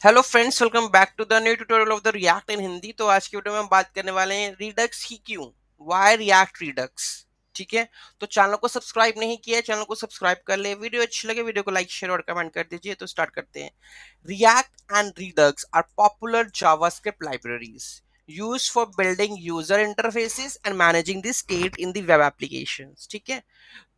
Hello friends, welcome back to the new tutorial of the React in Hindi. तो आज की video में हम बात करने वाले हैं रिडक्स ही क्यों, व्हाई रिएक्ट रिडक्स। ठीक है। तो चैनल को सब्सक्राइब नहीं किया है, चैनल को सब्सक्राइब कर ले। वीडियो अच्छी लगे वीडियो को लाइक शेयर और कमेंट कर दीजिए। तो स्टार्ट करते हैं। React and Redux are popular JavaScript libraries used for building user interfaces and managing the state in the web applications। ठीक है।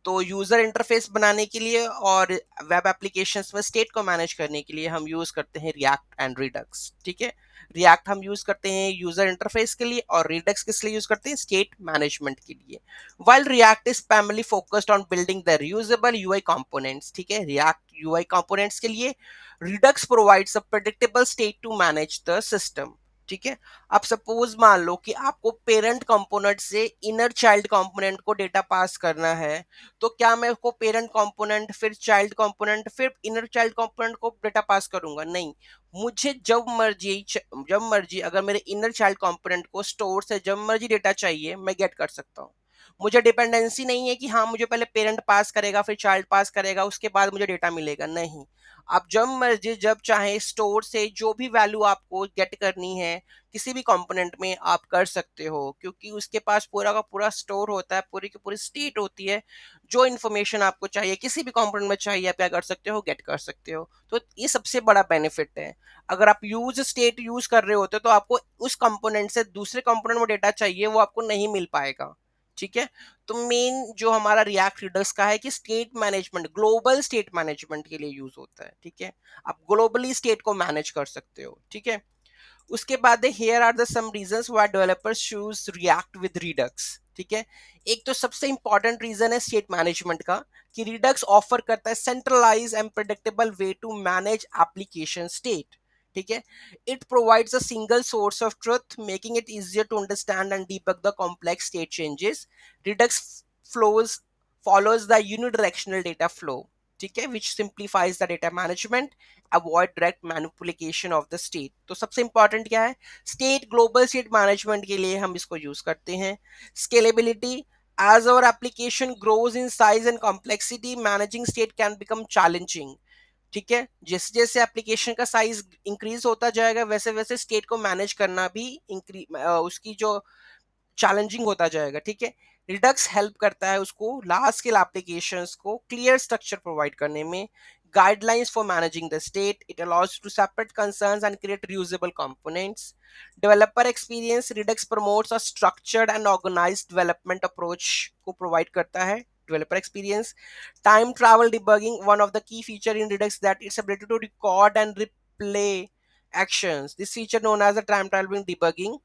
तो यूजर इंटरफेस बनाने के लिए और वेब एप्लीकेशंस में स्टेट को मैनेज करने के लिए हम यूज करते हैं रिएक्ट एंड रिडक्स। ठीक है। रिएक्ट हम यूज करते हैं यूजर इंटरफेस के लिए और रिडक्स किस लिए यूज करते हैं, स्टेट मैनेजमेंट के लिए। While React is primarily focused on building the reusable UI components. ठीक है। रिएक्ट यूआई कंपोनेंट्स के लिए, Redux provides a predictable state to manage the system. ठीक है। अब सपोज मान लो कि आपको पेरेंट कंपोनेंट से इनर चाइल्ड कंपोनेंट को डेटा पास करना है। तो क्या मैं उसको पेरेंट कंपोनेंट फिर चाइल्ड कंपोनेंट फिर इनर चाइल्ड कंपोनेंट को डेटा पास करूंगा? नहीं। मुझे जब मर्जी अगर मेरे इनर चाइल्ड कंपोनेंट को स्टोर से जब मर्जी डेटा चाहिए मैं गेट कर सकता हूँ। मुझे डिपेंडेंसी नहीं है कि हाँ मुझे पहले पेरेंट पास करेगा फिर चाइल्ड पास करेगा उसके बाद मुझे डेटा मिलेगा। नहीं। आप जब मर्जी जब चाहे स्टोर से जो भी वैल्यू आपको गेट करनी है किसी भी कंपोनेंट में आप कर सकते हो, क्योंकि उसके पास पूरा का पूरा स्टोर होता है, पूरी की पूरी स्टेट होती है। जो इन्फॉर्मेशन आपको चाहिए किसी भी कंपोनेंट में चाहिए आप क्या कर सकते हो, गेट कर सकते हो। तो ये सबसे बड़ा बेनिफिट है। अगर आप यूज स्टेट यूज कर रहे होते तो आपको उस कंपोनेंट से दूसरे कंपोनेंट में डेटा चाहिए वो आपको नहीं मिल पाएगा। ठीक है। तो मेन जो हमारा रिएक्ट रीडर्स का है कि state management, global state management के लिए यूज होता है। ठीक है। आप ग्लोबली स्टेट को मैनेज कर सकते हो। ठीक है। उसके बाद here are the some reasons why developers choose React with Redux. ठीक है। एक तो सबसे इंपॉर्टेंट रीजन है स्टेट मैनेजमेंट का, कि रिडक्स ऑफर करता है centralize and predictable way to manage application state. ठीक है। It provides a single source of truth making it easier to understand and debug the complex state changes. Redux flows follows the unidirectional data flow। ठीक है, which simplifies the data management, avoid direct manipulation of the state। तो सबसे important क्या है, state, global state management के लिए हम इसको यूज करते हैं। Scalability, as our application grows in size and complexity managing state can become challenging। ठीक है। जैसे जैसे एप्लीकेशन का साइज इंक्रीज होता जाएगा वैसे वैसे स्टेट को मैनेज करना भी उसकी जो चैलेंजिंग होता जाएगा। ठीक है। रिडक्स हेल्प करता है उसको लार्ज स्केल एप्लीकेशंस को क्लियर स्ट्रक्चर प्रोवाइड करने में, guidelines for managing the state, it allows to separate concerns and create reusable components। developer experience, redux promotes a structured and organized development approach को provide करता है। developer experience, time travel debugging, one of the key feature in redux that its ability to record and replay actions, this feature known as the time traveling debugging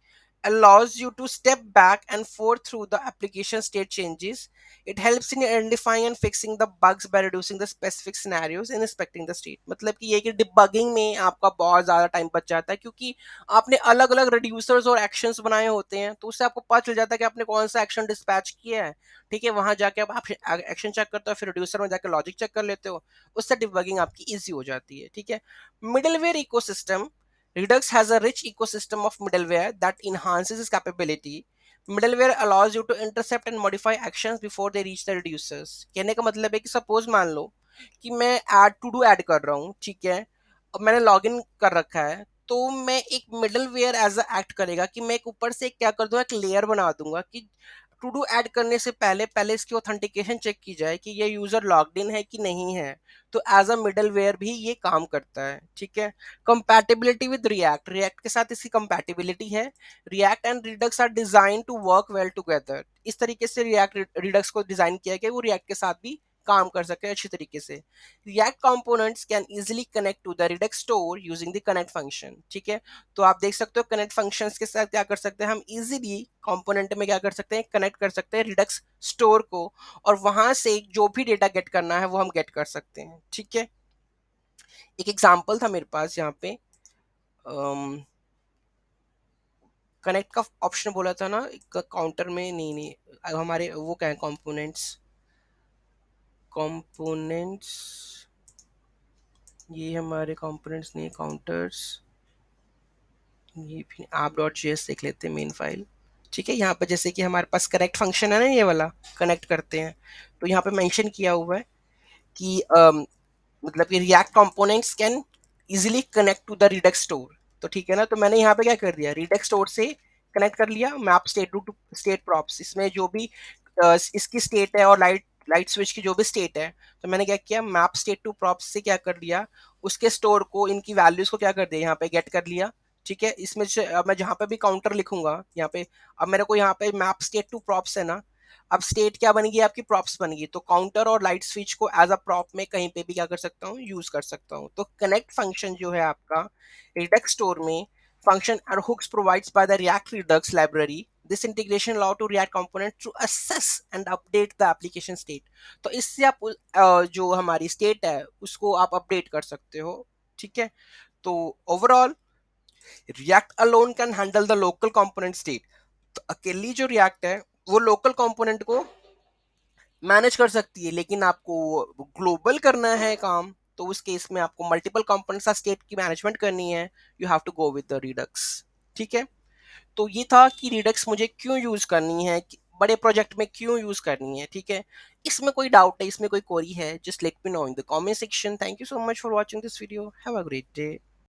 allows you to step back and forth through the application state changes। It helps in identifying and fixing the bugs by reducing the specific scenarios and inspecting the state। मतलब कि ये कि debugging में आपका बहुत ज़्यादा time बच जाता है, क्योंकि आपने अलग अलग रिड्यूसर्स और एक्शंस बनाए होते हैं तो उससे आपको पता चल जाता है कि आपने कौन सा एक्शन डिस्पैच किया है। ठीक है। वहां जाके आप एक्शन चेक करते हो, फिर रिड्यूसर में जाकर लॉजिक चेक कर लेते हो। उससे डिबगिंग आपकी ईजी हो जाती है। ठीक है। Middleware ecosystem, Redux has a rich ecosystem of middleware that enhances its capability। Middleware allows you to intercept and modify actions before they reach the reducers। कहने का मतलब है कि सपोज मान लो कि मैं ऐड टू डू ऐड कर रहा हूँ। ठीक है। अब मैंने लॉगिन कर रखा है तो मैं एक मिडलवेयर एज अ एक्ट करेगा कि मैं एक ऊपर से क्या कर दूंगा, एक लेयर बना दूंगा कि टू डू ऐड करने से पहले पहले इसकी ऑथेंटिकेशन चेक की जाए कि ये यूजर लॉग्ड इन है कि नहीं है। तो एज अ मिडलवेयर भी ये काम करता है। ठीक है। कंपैटिबिलिटी विद रिएक्ट, रिएक्ट के साथ इसकी कंपैटिबिलिटी है। React and Redux are design to work well together. इस तरीके से रिएक्ट रिडक्स को डिजाइन किया गया वो रिएक्ट के साथ भी काम कर सके अच्छी तरीके से। React components can easily connect to the Redux store using the connect function. ठीक है। तो आप देख सकते हो कनेक्ट फंक्शंस के साथ क्या कर सकते हैं, हम इजीली कंपोनेंट में क्या कर सकते हैं, कनेक्ट कर सकते हैं रिडक्स स्टोर को, और वहां से जो भी डेटा गेट करना है वो हम गेट कर सकते हैं। ठीक है। एक एग्जांपल था मेरे पास यहाँ पे, कनेक्ट का ऑप्शन बोला था ना काउंटर में, नहीं नहीं हमारे वो क्या है, कंपोनेंट्स, कंपोनेंट्स, ये हमारे कंपोनेंट्स नहीं काउंटर्स। ये भी आप डॉट जेएस देख लेते हैं मेन फाइल। ठीक है। यहाँ पे जैसे कि हमारे पास कनेक्ट फंक्शन है ना, ये वाला कनेक्ट करते हैं, तो यहाँ पे मेंशन किया हुआ है कि मतलब कि React components can easily connect to the Redux store. तो ठीक है ना, तो मैंने यहाँ पे क्या कर दिया, रिडक्स स्टोर से कनेक्ट कर लिया map state to state props. इसमें जो भी इसकी स्टेट है और लाइट लाइट स्विच की जो भी स्टेट है, तो मैंने क्या किया, मैप स्टेट टू प्रॉप्स से क्या कर लिया, उसके स्टोर को, इनकी वैल्यूज को क्या कर दिया, यहाँ पे गेट कर लिया। ठीक है, इसमें से अब मैं जहाँ पे भी काउंटर लिखूंगा यहाँ पे, अब मेरे को यहाँ पे मैप स्टेट टू प्रॉप्स है ना, अब स्टेट क्या बनेगी आपकी, प्रॉप्स बनेगी, तो काउंटर और लाइट स्विच को एज अ प्रॉप में कहीं पे भी क्या कर सकता हूँ, यूज कर सकता हूँ। तो कनेक्ट फंक्शन जो है आपका रिडक्स स्टोर में, function and hooks provides by the React Redux library. This integration allow to React component to assess and update the application state. तो इससे आप जो हमारी स्टेट है उसको आप अपडेट कर सकते हो। ठीक है, तो overall React alone can handle the local component state। तो अकेली जो React है वो लोकल कंपोनेंट को मैनेज कर सकती है, लेकिन आपको ग्लोबल करना है काम, तो उस केस में आपको मल्टीपल कंपोनेंट्स का स्टेट की मैनेजमेंट करनी है। You have to go with the Redux. ठीक है, तो ये था कि रिडक्स मुझे क्यों यूज करनी है, बड़े प्रोजेक्ट में क्यों यूज करनी है। ठीक है, इसमें कोई डाउट है, इसमें कोई क्वेरी है, just let me know in the comment section. Thank you so much for watching this video, have a great day.